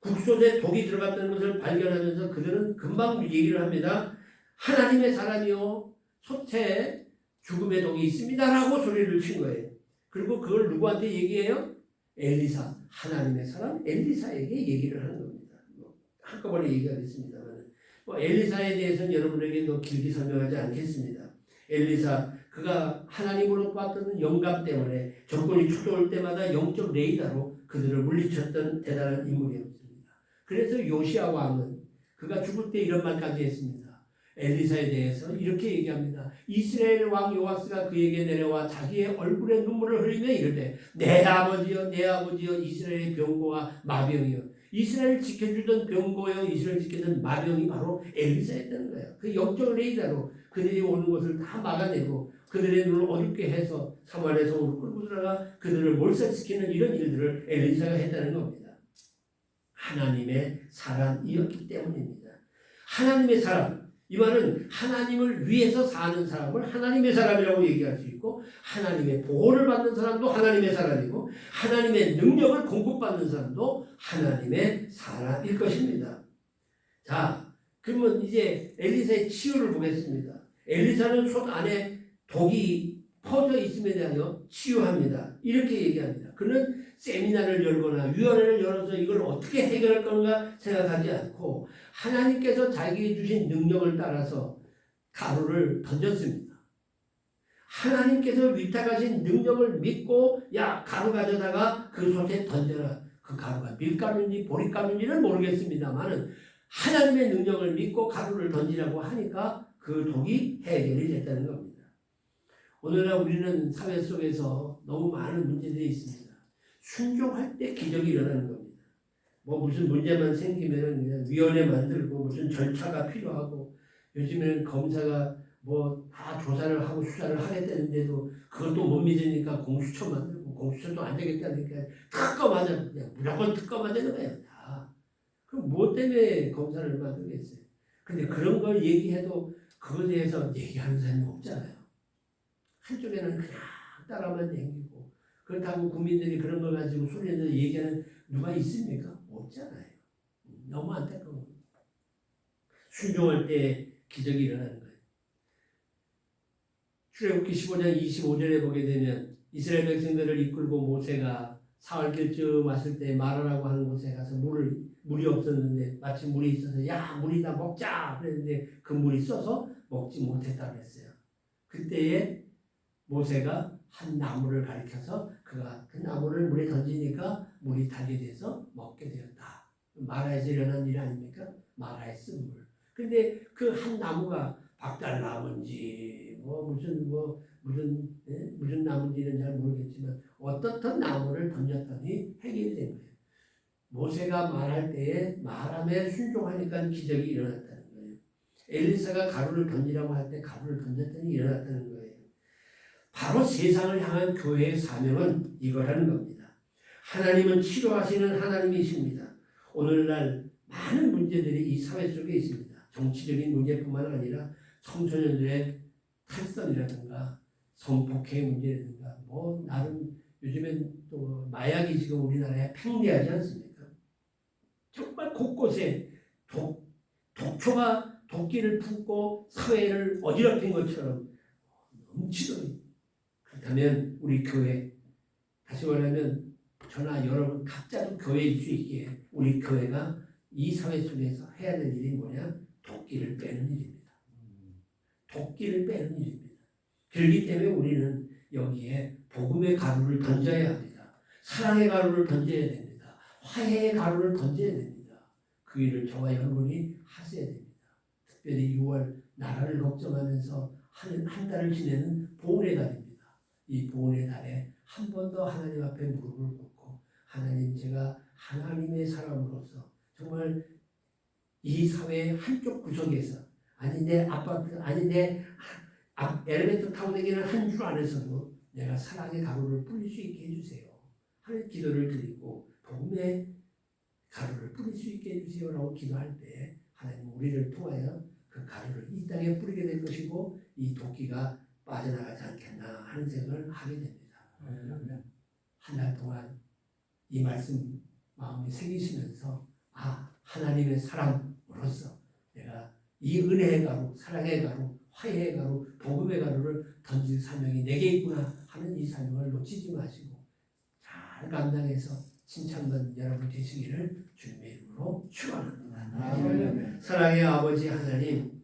국소에 독이 들어갔다는 것을 발견하면서 그들은 금방 얘기를 합니다. 하나님의 사람이요 솥에 죽음의 독이 있습니다라고 소리를 친 거예요. 그리고 그걸 누구한테 얘기해요? 엘리사, 하나님의 사람 엘리사에게 얘기를 하는 겁니다. 한꺼번에 얘기하겠습니다만 엘리사에 대해서는 여러분에게 더 길게 설명하지 않겠습니다. 엘리사 그가 하나님으로 받던 영감 때문에 적군이 쳐들어올 때마다 영적 레이더로 그들을 물리쳤던 대단한 인물이었습니다. 그래서 요시야 왕은 그가 죽을 때 이런 말까지 했습니다. 엘리사에 대해서 이렇게 얘기합니다. 이스라엘 왕 요아스가 그에게 내려와 자기의 얼굴에 눈물을 흘리며 이르되 내 아버지여 이스라엘의 병고와 마병이여. 이스라엘 지켜주던 병고여 이스라엘 지켜주던 마병이 바로 엘리사였다는 거예요. 그 영적 레이더로 그들이 오는 것을 다 막아내고 그들의 눈을 어둡게 해서 사마리아 성으로 끌고 들어가 그들을 몰살시키는 이런 일들을 엘리사가 했다는 겁니다. 하나님의 사람이었기 때문입니다. 하나님의 사람, 이 말은 하나님을 위해서 사는 사람을 하나님의 사람이라고 얘기할 수 있고 하나님의 보호를 받는 사람도 하나님의 사람이고 하나님의 능력을 공급받는 사람도 하나님의 사람일 것입니다. 자, 그러면 이제 엘리사의 치유를 보겠습니다. 엘리사는 솥 안에 독이 퍼져 있음에 대하여 치유합니다. 이렇게 얘기합니다. 그는 세미나를 열거나 위원회를 열어서 이걸 어떻게 해결할 건가 생각하지 않고 하나님께서 자기에게 주신 능력을 따라서 가루를 던졌습니다. 하나님께서 위탁하신 능력을 믿고 야 가루 가져다가 그 솥에 던져라. 그 가루가 밀가루인지 보리가루인지는 모르겠습니다만은 하나님의 능력을 믿고 가루를 던지라고 하니까 그 독이 해결이 됐다는 겁니다. 오늘날 우리는 사회 속에서 너무 많은 문제들이 있습니다. 순종할 때 기적이 일어나는 겁니다. 뭐 무슨 문제만 생기면 그냥 위원회 만들고 무슨 절차가 필요하고 요즘에는 검사가 뭐 다 조사를 하고 수사를 하겠다는데도 그것도 못 믿으니까 공수처 만들고 공수처도 안 되겠다니까 특검하자 그냥 무조건 특검하자는 거예요. 다. 그럼 뭐 때문에 검사를 만들겠어요? 근데 그런 걸 얘기해도 그거에 대해서 얘기하는 사람이 없잖아요. 한쪽에는 그냥 따라만 댕기고 그렇다고 국민들이 그런 걸 가지고 소리내서 얘기하는 누가 있습니까? 없잖아요. 너무 안타까운 겁니다. 순종할 때 기적이 일어나는 거예요. 출애굽기 15장 25절에 보게 되면 이스라엘 백성들을 이끌고 모세가 사흘길쯤 왔을 때 마라라고 하는 곳에 가서 물이 없었는데 마침 물이 있어서 야 물이다 먹자 그랬는데 그 물이 써서 먹지 못했다고 했어요. 그때에 모세가 한 나무를 가리켜서 그가 그 나무를 물에 던지니까 물이 달게 돼서 먹게 되었다. 마라에서 일어난 일 아닙니까? 마라의 쓴 물. 근데 그 한 나무가 박달나무인지 무슨 나무인지는 잘 모르겠지만 어떻든 나무를 던졌더니 해결이 된 거예요. 모세가 말할 때에 말함에 순종하니까 기적이 일어났다는 거예요. 엘리사가 가루를 던지라고 할 때 가루를 던졌더니 일어났다는 거예요. 바로 세상을 향한 교회의 사명은 이거라는 겁니다. 하나님은 치료하시는 하나님이십니다. 오늘날 많은 문제들이 이 사회 속에 있습니다. 정치적인 문제뿐만 아니라 청소년들의 탈선이라든가 성폭행 문제라든가 뭐 나름 요즘엔 또 마약이 지금 우리나라에 팽배하지 않습니까? 정말 곳곳에 독초가 도끼를 품고 사회를 어지럽힌 것처럼 넘치도록. 그렇다면 우리 교회, 다시 말하면 저나 여러분 각자도 교회일 수 있게 우리 교회가 이 사회 속에서 해야 될 일이 뭐냐? 도끼를 빼는 일입니다. 도끼를 빼는 일입니다. 그렇기 때문에 우리는 여기에 복음의 가루를 던져야 합니다. 사랑의 가루를 던져야 됩니다. 화해의 가루를 던져야 됩니다. 그 일을 저와 여러분이 하셔야 됩니다. 특별히 6월 나라를 걱정하면서 한 달을 지내는 보훈의 달입니다. 이 보훈의 달에 한 번 더 하나님 앞에 무릎을 꿇고 하나님 제가 하나님의 사람으로서 정말 이 사회의 한쪽 구석에서 아니 내 아파트 아니 내 엘리베이터 타고 다니는 한 줄 안에서도 내가 사랑의 가루를 뿌릴 수 있게 해주세요 하는 기도를 드리고 복음의 가루를 뿌릴 수 있게 해주세요라고 기도할 때 하나님 우리를 통하여 그 가루를 이 땅에 뿌리게 될 것이고 이 도끼가 빠져나가지 않겠나 하는 생각을 하게 됩니다. 한 달 동안 이 말씀 마음에 새기시면서 하나님의 사람으로서 내가 이 은혜의 가루, 사랑의 가루, 화해의 가루, 복음의 가루를 던질 사명이 내게 있구나 하는 이 사명을 놓치지 마시고 잘 감당해서 칭찬받는 여러분 되시기를 주님의 이름으로 축원합니다. 사랑의 아버지 하나님,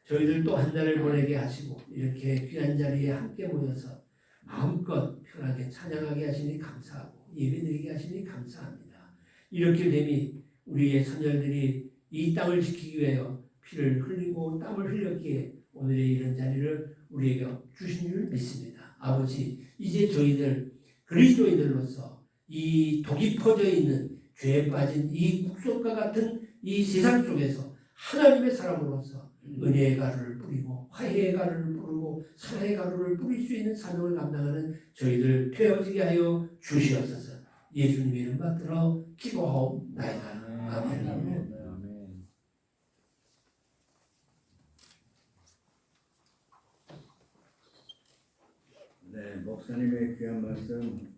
저희들 또 한 달을 보내게 하시고 이렇게 귀한 자리에 함께 모여서 마음껏 편하게 찬양하게 하시니 감사하고 예배드리게 하시니 감사합니다. 이렇게 되니 우리의 선열들이 이 땅을 지키기 위하여 피를 흘리고 땀을 흘렸기에 오늘의 이런 자리를 우리에게 주신 줄 믿습니다. 아버지, 이제 저희들 그리스도인들로서 이 독이 퍼져 있는 죄에 빠진 이 국속과 같은 이 세상 속에서 하나님의 사람으로서 은혜의 가루를 뿌리고 화해의 가루를 뿌리고 사랑의 가루를 뿌릴 수 있는 사명을 감당하는 저희들 되어지게 하여 주시옵소서. 예수님의 이름 받들어 기도하옵나이다. 아멘. 네, 목사님의 귀한 말씀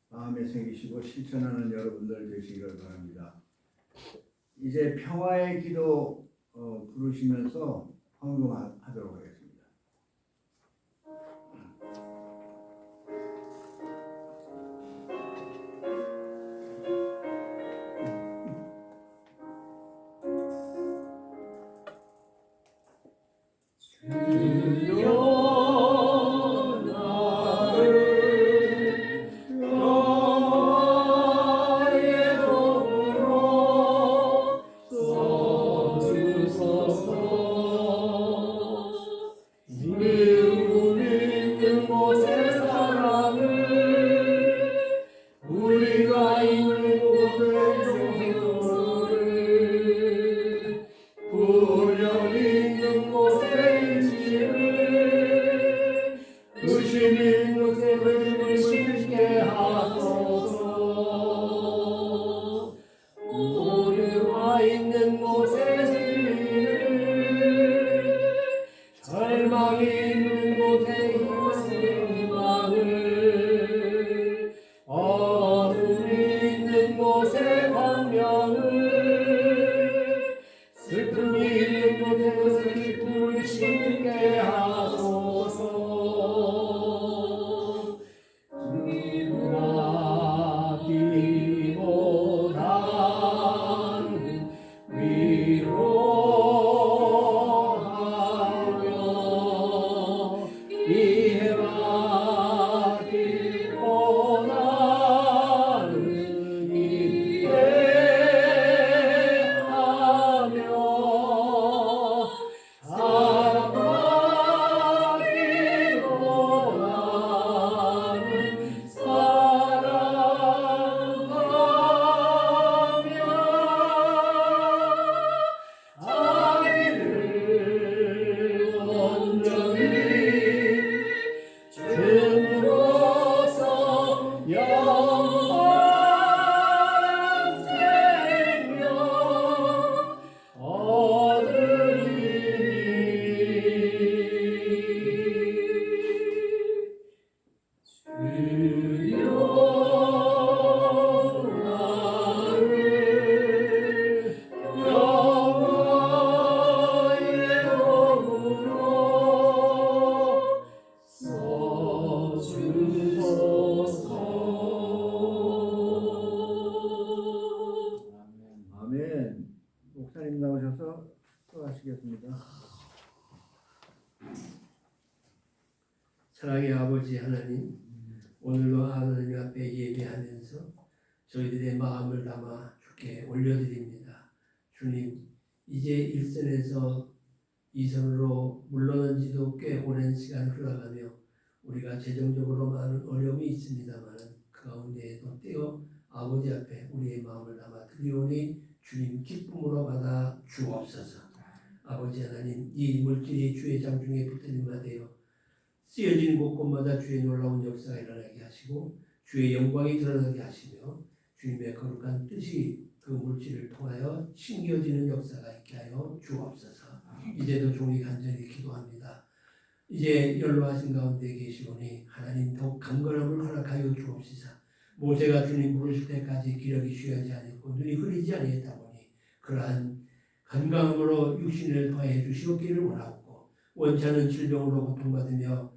마음에 새기시고 실천하는 여러분들 되시기를 바랍니다. 이제 평화의 기도 부르시면서 헌금하도록 하겠습니다. 나를 너의 있는 곳에 진리를 절망이 있는 곳에 희망을 어둠이 있는 곳에 광명을 슬픔이 있는 곳에 슬픔을 씻게 하소서. 주나기보다는 위로하며 이해받기보다는 이해하며 사랑하기보다는 사랑하며 자기를 온전히 주로서 영원한 생명 얻으리니 주여 나를 영원의 몸으로 써주소서. 아멘. 목사님 나오셔서 또 하시겠습니다. 사랑의 아버지 하나님, 오늘도 하나님 앞에 예배하면서 저희들의 마음을 담아 주께 올려드립니다. 주님, 이제 일선에서 이선으로 물러난 지도 꽤 오랜 시간 흘러가며 우리가 재정적으로 많은 어려움이 있습니다만 그 가운데에도 떼어 아버지 앞에 우리의 마음을 담아 드리오니 주님 기쁨으로 받아 주옵소서. 아버지 하나님, 이 물질이 주의 장중에 붙들림만 되어 쓰여지는 곳곳마다 주의 놀라운 역사가 일어나게 하시고 주의 영광이 드러나게 하시며 주님의 거룩한 뜻이 그 물질을 통하여 심겨지는 역사가 있게 하여 주옵소서. 이제도 종이 간절히 기도합니다. 이제 연로하신 가운데 계시오니 하나님 더욱 강건함을 허락하여 주옵시사. 모세가 주님 부르실 때까지 기력이 쉬어지 않았고 눈이 흐리지 아니했다 보니 그러한 건강함으로 육신을 더해 주시옵기를 원하고 원치 않은 질병으로 고통받으며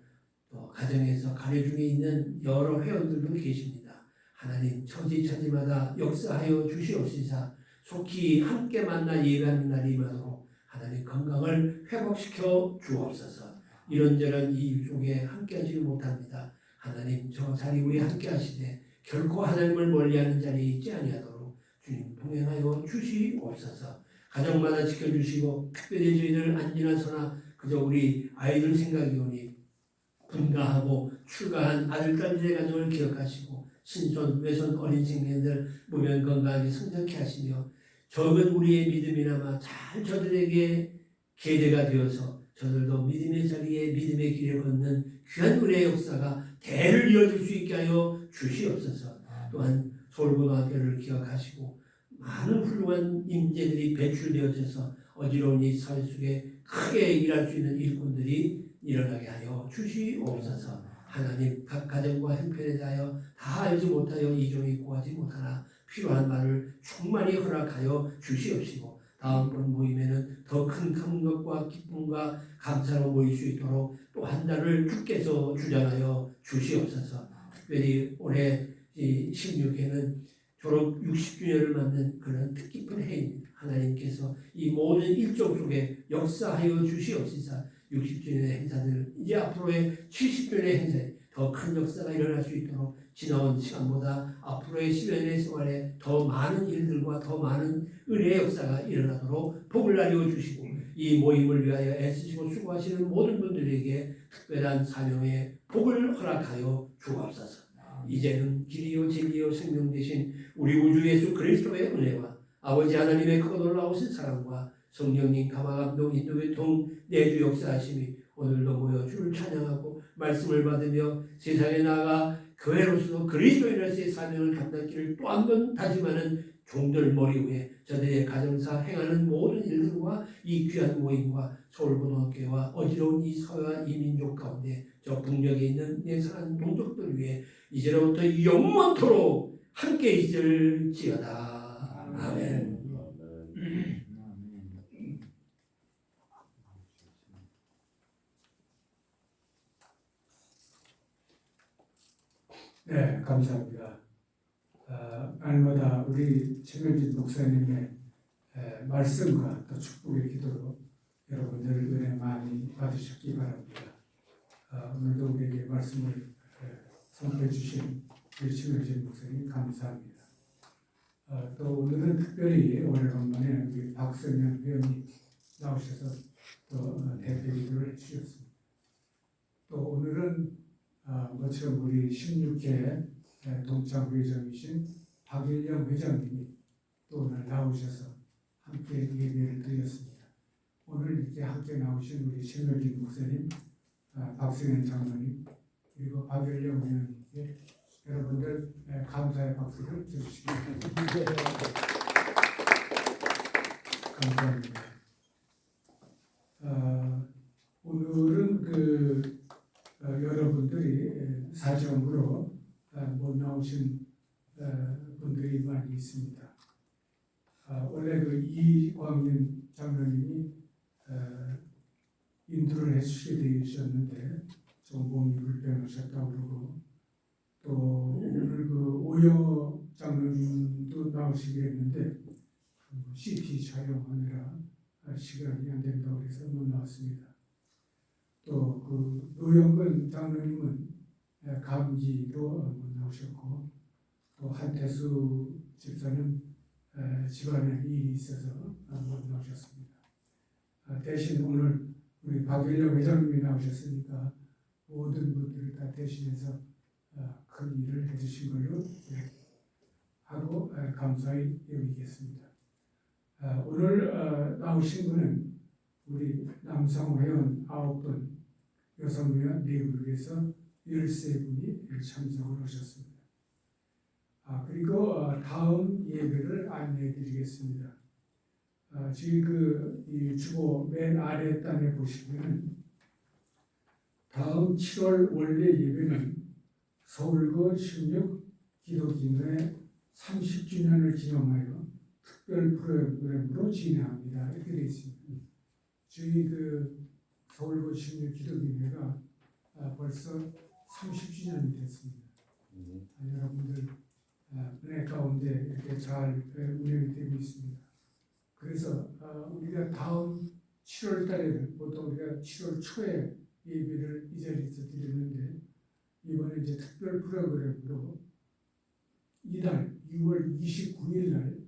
또 가정에서 가려 중에 있는 여러 회원들도 계십니다. 하나님 처지처지마다 역사하여 주시옵시사. 속히 함께 만나 예배하는 날이 임하도록 하나님 건강을 회복시켜 주옵소서. 이런저런 이유 속에 함께 하지 못합니다. 하나님 저 자리 위에 함께 하시되 결코 하나님을 멀리하는 자리에 있지 아니하도록 주님 동행하여 주시옵소서. 가정마다 지켜주시고 특별히 저희들 안지나서나 그저 우리 아이들 생각이 오니 분가하고 출가한 아들딸들의 가정을 기억하시고 신손 외손 어린 생명들 무면 건강하게 성장케 하시며 적은 우리의 믿음이나마 잘 저들에게 계대가 되어서 저들도 믿음의 자리에 믿음의 길을 걷는 귀한 은혜의 역사가 대를 이어질 수 있게 하여 주시옵소서. 또한 서울고등학교를 기억하시고 많은 훌륭한 인재들이 배출되어져서 어지러운 이 사회 속에 크게 일할 수 있는 일꾼들이 일어나게 하여 주시옵소서. 하나님 각 가정과 형편에 대하여 다 알지 못하여 이종이 구하지 못하나 필요한 말을 충만히 허락하여 주시옵시고 다음번 모임에는 더 큰 감격과 기쁨과 감사로 모일 수 있도록 또 한 달을 주께서 주장하여 주시옵소서. 특별히 올해 16회는 졸업 60주년을 맞는 그런 뜻깊은 해입니다. 하나님께서 이 모든 일정 속에 역사하여 주시옵시사. 60주년의 행사들 이제 앞으로의 70주년의 행사에 더 큰 역사가 일어날 수 있도록 지나온 시간보다 앞으로의 10년의 생활에 더 많은 일들과 더 많은 은혜의 역사가 일어나도록 복을 나누어 주시고 이 모임을 위하여 애쓰시고 수고하시는 모든 분들에게 특별한 사명의 복을 허락하여 주옵소서. 이제는 길이요 진리요 생명 되신 우리 우주 예수 그리스도의 은혜와 아버지 하나님의 크고 놀라우신 사랑과 성령님 감화감동 인도교통 내주 역사하심이 오늘도 모여 주를 찬양하고 말씀을 받으며 세상에 나아가 교회로서 그리스도인으로서의 사명을 감당기를 또 한 번 다짐하는 종들 머리 위에 저들의 가정사 행하는 모든 일들과 이 귀한 모임과 서울고등학교와 어지러운 이 사회와 이 민족 가운데 저 북녘에 있는 예선한 동족들 위해 이제로부터 영원토록 함께 있을지어다. 아멘. 네, 감사합니다. 날마다 우리 최명진 목사님의 말씀과 또 축복의 기도로 여러분들 은혜 많이 받으셨기 바랍니다. 오늘도 우리에게 말씀을 선포해 주신 우리 최명진 목사님 감사합니다. 또 오늘은 특별히 오래간만에 우리 박성현 회원님 나오셔서 또 대표 기도를 해주셨습니다. 또 오늘은 모처럼 우리 16회 동창 회장이신 박일영 회장님이 또 오늘 나오셔서 함께 예배를 드렸습니다. 오늘 이렇게 함께 나오신 우리 최명진 목사님, 박승현 장로님, 그리고 박일영 회장님께 여러분들 감사의 박수를 주시기 바랍니다. 감사합니다. 오늘은 여러분들이 사정으로 못 나오신 분들이 많이 있습니다. 원래 이광민 장로님이 인도를 해주시게 되셨는데 좀 몸이 불편하셨다고 그러고 또 오늘 오영호 장로님도 나오시게 했는데 CT 촬영하느라 시간이 안 된다고 해서 못 나왔습니다. 또 노영근 장로님은 감기로 못 나오셨고 또 한태수 집사는 집안에 일이 있어서 못 나오셨습니다. 대신 오늘 우리 박일영 회장님이 나오셨으니까 모든 분들을 다 대신해서 큰 일을 해주신 걸로 하고 감사히 여기겠습니다. 오늘 나오신 분은 우리 남성 회원 9분, 여성 회원 4분을 위해서 13분이 참석을 하셨습니다. 그리고 다음 예배를 안내해 드리겠습니다. 지금 이 주보 맨 아래 단에 보시면 다음 7월 원래 예배는 서울구 16 기도기도회 30주년을 기념하여 특별 프로그램으로 진행합니다. 이렇게 되어 있습니다. 저희 서울구 16 기도기도회가 벌써 30주년이 됐습니다. 여러분들 은혜 가운데 이렇게 잘 운영이 되고 있습니다. 그래서 우리가 다음 7월 달에는 보통 우리가 7월 초에 예배를 이 자리에서 드렸는데 이번에 이제 특별 프로그램으로 이달 6월 29일 날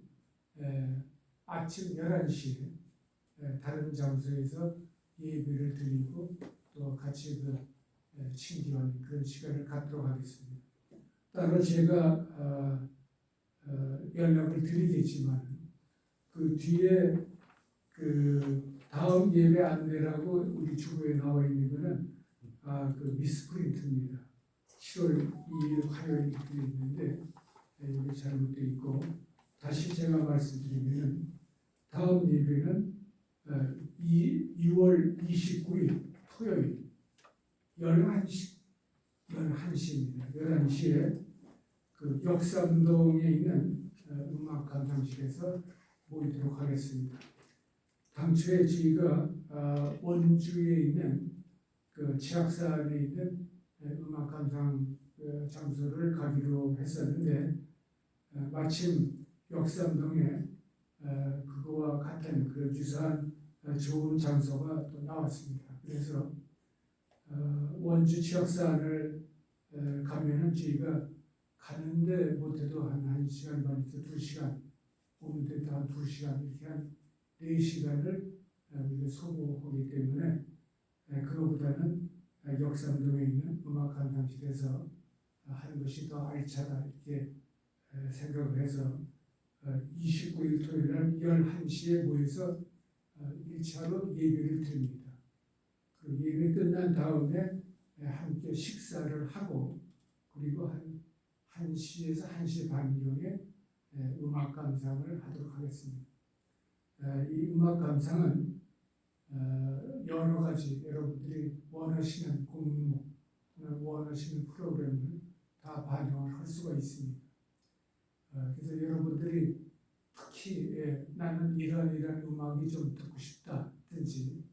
아침 11시에 다른 장소에서 예배를 드리고 또 같이 친교하는 그런 시간을 갖도록 하겠습니다. 따로 제가 연락을 드리겠지만 그 뒤에 다음 예배 안내라고 우리 주보에 나와 있는 거는 미스프린트입니다. 7월 2일 화요일 이렇게 있는데 이게 잘못되어 있고 다시 제가 말씀드리면 다음 예배는 6월 29일 토요일 11시입니다. 11시에 역삼동에 있는 음악 감상실에서 모이도록 하겠습니다. 당초에 저희가 원주에 있는 치악산에 있는 음악 감상 장소를 가기로 했었는데 마침 역삼동에 그거와 같은 유사한 좋은 장소가 또 나왔습니다. 그래서 원주 치악산을 가면은 저희가 가는데 못해도 한 1시간 반에서 2시간, 오는데 한 2시간 이렇게 한 4시간을 우리가 소모하기 때문에 그거보다는 역삼동에 있는 음악 감상실에서 하는 것이 더 알차다 이렇게 생각을 해서 29일 토요일 날 11시에 모여서 1차로 예배를 드립니다. 그 예배 끝난 다음에 함께 식사를 하고 그리고 한 1시에서 1시 반경에 음악 감상을 하도록 하겠습니다. 이 음악 감상은 여러 가지 여러분들이 원하시는 공목, 원하시는 프로그램을 다 반영을 할 수가 있습니다. 그래서 여러분들이 특히 나는 이러한 음악이 좀 듣고 싶다든지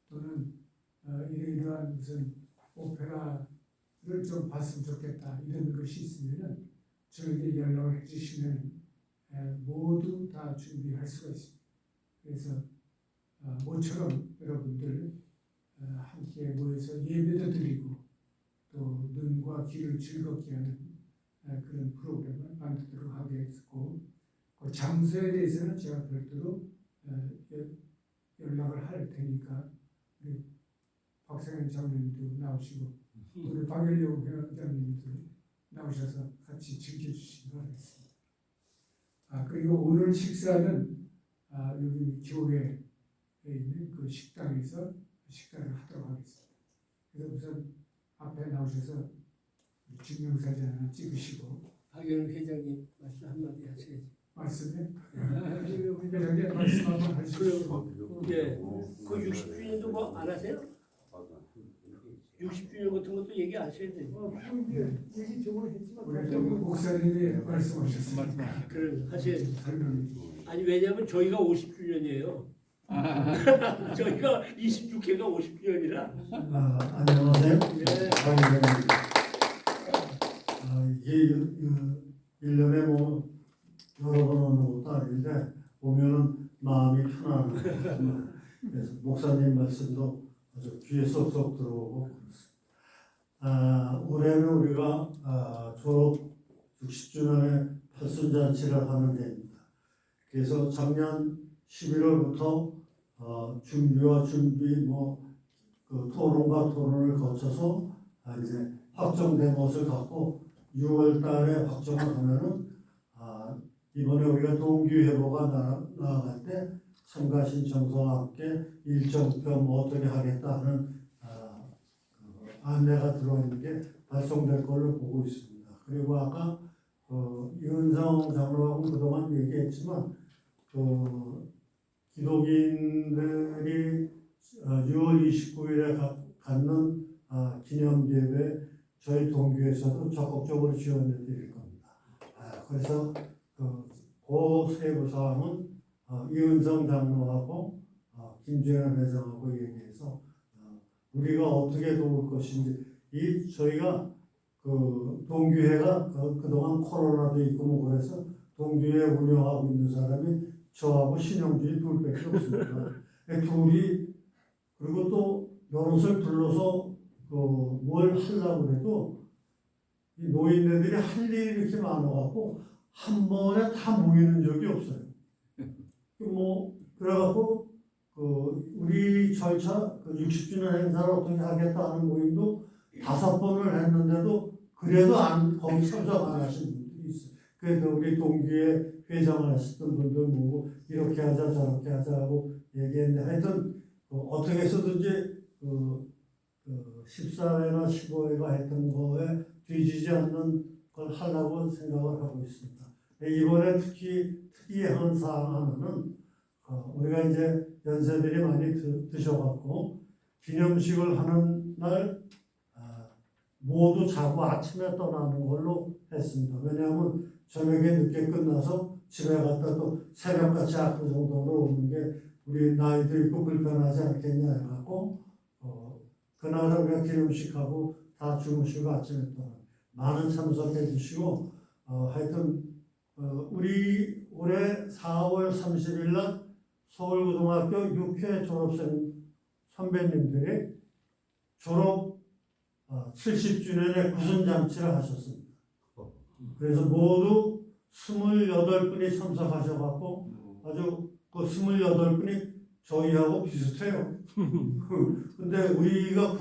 또는 이러한 무슨 오페라를 좀 봤으면 좋겠다 이런 것이 있으면은 저에게 연락을 해주시면 모두 다 준비할 수가 있습니다. 그래서 모처럼 여러분들 함께 모여서 예배도 드리고 또 눈과 귀를 즐겁게 하는 그런 프로그램을 만들도록 하겠고 그 장소에 대해서는 제가 별도로 연락을 할 테니까 우리 박상현 장로님도 나오시고 우리 박일용 회장님도 나오셔서 같이 즐겨주시기 바라겠습니다. 그리고 오늘 식사는 여기 교회에 있는 그 식당에서 식사를 하도록 하겠습니다. 그래서 우선 앞에 나오셔서 증명사진 하나 찍으시고 박영훈 회장님 말씀 한마디 하셔야지. 말씀해. 회장님 말씀 한번 하시죠. 예, 그 60주년도 뭐 안 하세요? 60주년 같은 것도 얘기 하셔야 돼요. 얘기 저번에 했지만 우리 목사님이 말씀하셨습니다. 그럼 하셔야지. 설명해 아니 왜냐하면 저희가 50주년이에요. 저희가 26회가 50주년이라. 안녕하세요. 예. 이게 1년에 뭐 여러 번 오는 것도 아닌데 보면은 마음이 편안해요. 그래서 목사님 말씀도 아주 귀에 쏙쏙 들어오고 그렇습니다. 올해는 우리가 졸업 60주년의 팔순잔치를 하는 해입니다. 그래서 작년 11월부터 준비 그 토론과 토론을 거쳐서 이제 확정된 것을 갖고 6월 달에 확정을 하면은 이번에 우리가 동기회보가 나아갈 때 참가 신청서와 함께 일정표 뭐 어떻게 하겠다 하는 안내가 들어있는 게 발송될 걸로 보고 있습니다. 그리고 아까 이은성 장로하고 그동안 얘기했지만 기독인들이 6월 29일에 갖는 기념 예배 저희 동교에서도 적극적으로 지원해 드릴 겁니다. 그래서 그 세부 사항은 이은성 장로하고 김재현 회장하고 얘기해서 우리가 어떻게 도울 것인지 저희가 동교회가 그동안 코로나도 있고 뭐 그래서 동교회 운영하고 있는 사람이 저하고 신영준이 둘밖에 없습니다. 둘이 그리고 또 여럿을 불러서 뭘 하려고 해도 이 노인네들이 할 일이 이렇게 많아갖고 한 번에 다 모이는 적이 없어요. 그래갖고 우리 절차 60주년 행사를 어떻게 하겠다 하는 모임도 5번을 했는데도 그래도 거기 참석 안 하신 분들이 있어요. 그래도 우리 동기에 회장을 하셨던 분들 보고 이렇게 하자 저렇게 하자 하고 얘기했는데 하여튼 어떻게 해서든지 14회나 15회가 했던 거에 뒤지지 않는 걸 하려고 생각을 하고 있습니다. 이번에 특이한 사항 하나는 우리가 이제 연세들이 많이 드셔갖고 기념식을 하는 날 모두 자고 아침에 떠나는 걸로 했습니다. 왜냐하면 저녁에 늦게 끝나서 집에 갔다 또 새벽같이 아픈 정도로 오는 게 우리 나이도 있고 불편하지 않겠냐 해갖고 그날은 우리가 기념식하고 다 주무시고 아침에 떠나 많은 참석해 주시고 하여튼 우리 올해 4월 30일 날 서울고등학교 6회 졸업생 선배님들이 졸업 70주년의 구순잔치를 하셨습니다. 그래서 모두 28분이 참석하셔갖고 아주 그 28분이 저희하고 비슷해요. 근데 우리가